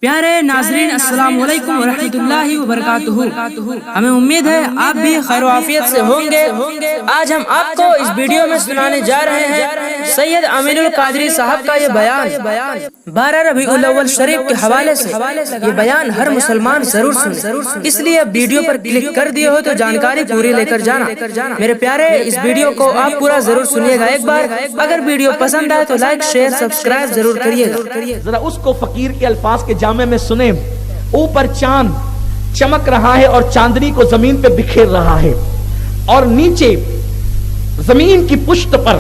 پیارے ناظرین السلام علیکم ورحمۃ اللہ وبرکاتہ۔ ہمیں امید ہے آپ بھی خیر و عافیت سے ہوں گے۔ آج ہم آپ کو اس ویڈیو میں سنانے جا رہے ہیں سید امین القادری صاحب کا یہ بیان 12 ربیع الاول شریف کے حوالے سے۔ یہ بیان ہر مسلمان ضرور سنے، اس لیے اب ویڈیو پر کلک کر دیے ہو تو جانکاری پوری لے کر جانا۔ میرے پیارے اس ویڈیو کو آپ پورا ضرور سنیے گا ایک بار۔ اگر ویڈیو پسند آئے تو لائک شیئر سبسکرائب ضرور کریے گا۔ ذرا اس کو فقیر کے الفاظ کے جامع میں سنیں۔ اوپر چاند چمک رہا ہے اور چاندنی کو زمین پہ بکھیر رہا ہے، اور نیچے زمین کی پشت پر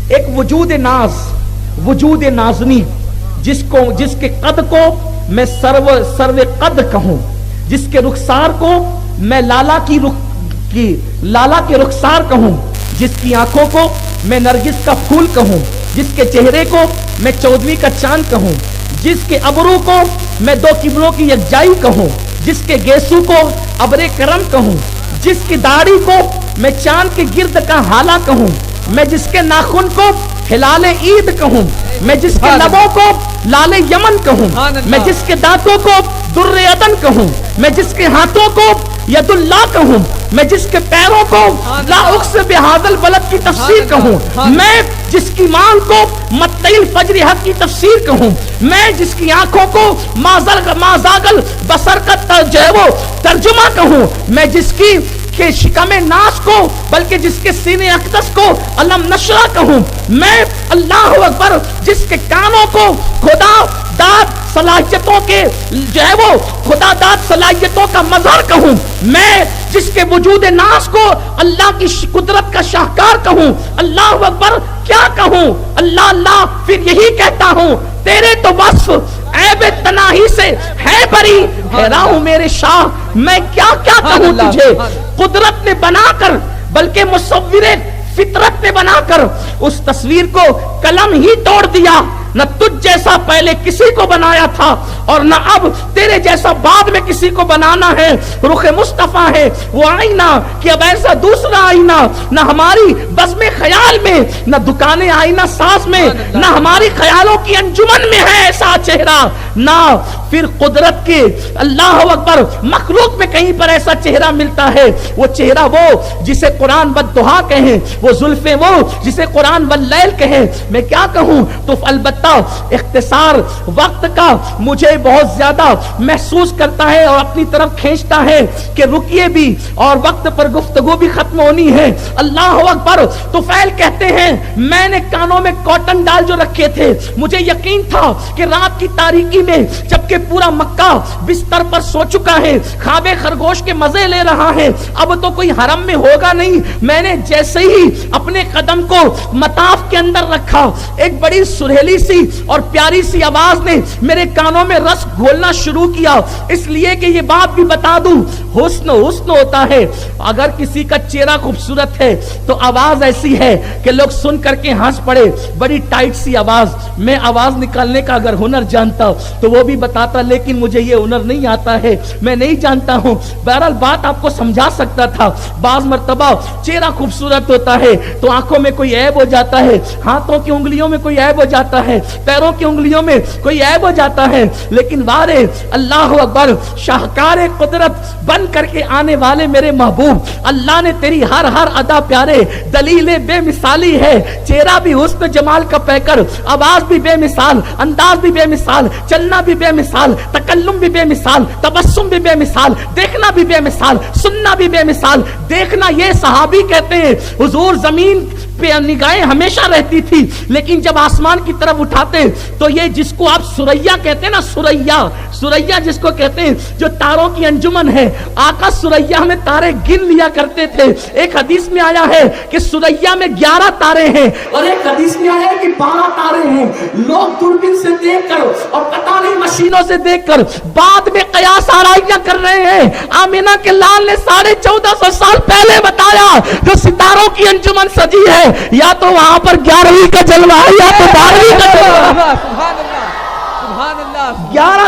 ایک وجود ناز، وجود نازنی، جس کے قد کو میں سرو قد کہوں، جس کے رخسار کو میں لالا کے رخسار کہوں، جس کی آنکھوں کو میں نرگس کا پھول کہوں، جس کے چہرے کو میں 14ویں کا چاند کہوں، جس کے ابرو کو میں 2 قبلوں کی یکجائی کہوں، جس کے گیسو کو ابر کرم کہوں، جس کی داڑھی کو میں چاند کے گرد کا حالہ کہوں، میں جس کے ناخن کو ہلال عید کہوں، میں جس کے لبوں کو لال یمن کہوں، میں جس کے دانتوں کو در عدن کہوں، میں جس کے ہاتھوں کو ید اللہ کہوں، میں جس کے پیروں کو لا اقسم بہذا البلد کی تفسیر کہوں، میں جس کی مان کو مطلع الفجر حق کی تفسیر کہوں، میں جس کی آنکھوں کو مازاغل بصر کا ترجمہ کہوں، میں جس کی کہ شکم ناس کو بلکہ جس کے سینے اقدس کو علم نشرہ کہوں، میں اللہ اکبر جس کے کانوں کو خدا داد صلاحیتوں کے جو ہے وہ خدا داد صلاحیتوں کا مظہر کہوں، میں جس کے وجود ناس کو اللہ کی قدرت کا شاہکار کہوں، اللہ اکبر کیا کہوں، اللہ اللہ پھر یہی کہتا ہوں تیرے تو وصف عیب تناہی سے ہے بری، حیران ہوں میرے شاہ میں کیا کیا کہوں تجھے، قدرت نے بنا کر بلکہ مصور فطرت نے بنا کر اس تصویر کو قلم ہی توڑ دیا، نہ تجھ جیسا پہلے کسی کو بنایا تھا اور نہ اب تیرے جیسا بعد میں کسی کو بنانا ہے، رخ مصطفیٰ ہے وہ آئینہ کہ اب ایسا دوسرا آئینہ نہ ہماری بزم خیال میں، نہ دکان آئینہ ساز میں، نہ ہماری خیالوں کی انجمن میں ہے ایسا چہرہ، نہ پھر قدرت کے اللہ اکبر مخلوق میں کہیں پر ایسا چہرہ ملتا ہے۔ وہ چہرہ وہ جسے قرآن والضحیٰ کہیں، وہ زلفیں وہ جسے قرآن واللیل کہیں، میں کیا کہوں تو البتہ اختصار وقت کا مجھے بہت زیادہ محسوس کرتا ہے اور اپنی طرف کھینچتا ہے کہ رکیے بھی اور وقت پر گفتگو بھی ختم ہونی ہے۔ اللہ اکبر طفیل کہتے ہیں میں نے کانوں میں کاٹن ڈال جو رکھے تھے، مجھے یقین تھا کہ رات کی تاریکی میں جبکہ پورا مکہ بستر پر سو چکا ہے، خواب خرگوش کے مزے لے رہا ہے، اب تو کوئی حرم میں ہوگا نہیں، میں نے جیسے ہی اپنے قدم کو مطاف کے اندر رکھا ایک بڑی سرہلی سی اور پیاری سی آواز نے میرے کانوں میں رس گھولنا شروع کیا۔ اس لیے کہ یہ بات بھی بتا دوں حسن ہوتا ہے، اگر کسی کا چہرہ خوبصورت ہے تو آواز ایسی ہے کہ لوگ سن کر کے ہنس پڑے، بڑی ٹائٹ سی آواز۔ میں آواز نکالنے کا اگر ہنر جانتا تو وہ بھی بتاتا، لیکن مجھے یہ ہنر نہیں آتا ہے، میں نہیں جانتا ہوں۔ بہرحال بات آپ کو سمجھا سکتا تھا۔ بعض مرتبہ چہرہ خوبصورت ہوتا ہے تو آنکھوں میں کوئی عیب ہو جاتا ہے، ہاتھوں کی انگلیوں میں کوئی عیب ہو جاتا ہے، پیروں کی انگلیوں میں کوئی عیب ہو جاتا ہے، لیکن وارے اللہ اکبر شاہکار قدرت بن کر کے آنے والے میرے محبوب، اللہ نے تیری ہر ادا پیارے، دلیل بے مثالی ہے، چہرہ بھی حسن جمال کا پیکر، آواز بھی بے مثال، انداز بھی بے مثال، چلنا بھی بے مثال، تکلم بھی بے مثال، تبسم بھی بے مثال، دیکھنا بھی بے مثال، سننا بھی بے مثال۔ دیکھنا یہ صحابی کہتے ہیں حضور زمین پہ نگاہیں ہمیشہ رہتی تھی، لیکن جب آسمان کی طرف اٹھاتے تو یہ جس کو آپ سریا کہتے ہیں نا، سریا جس کو کہتے ہیں جو تاروں کی انجمن ہے، آقا سریا میں تارے گن لیا کرتے تھے۔ ایک حدیث میں آیا ہے کہ سریا میں 11 تارے ہیں اور ایک حدیث میں آیا ہے کہ 12 تارے ہیں۔ لوگ دوربین سے دیکھ کر اور پتہ نہیں مشینوں سے دیکھ کر بعد میں قیاس آرائیاں کر رہے ہیں۔ آمینہ کے لال نے 1450 سال پہلے بتایا جو ستاروں کی انجمن سجی ہے یا تو وہاں پر 11ویں کا جلوہ ہے یا تو 12ویں کا جلوہ ہے۔ سبحان اللہ، سبحان اللہ۔ 11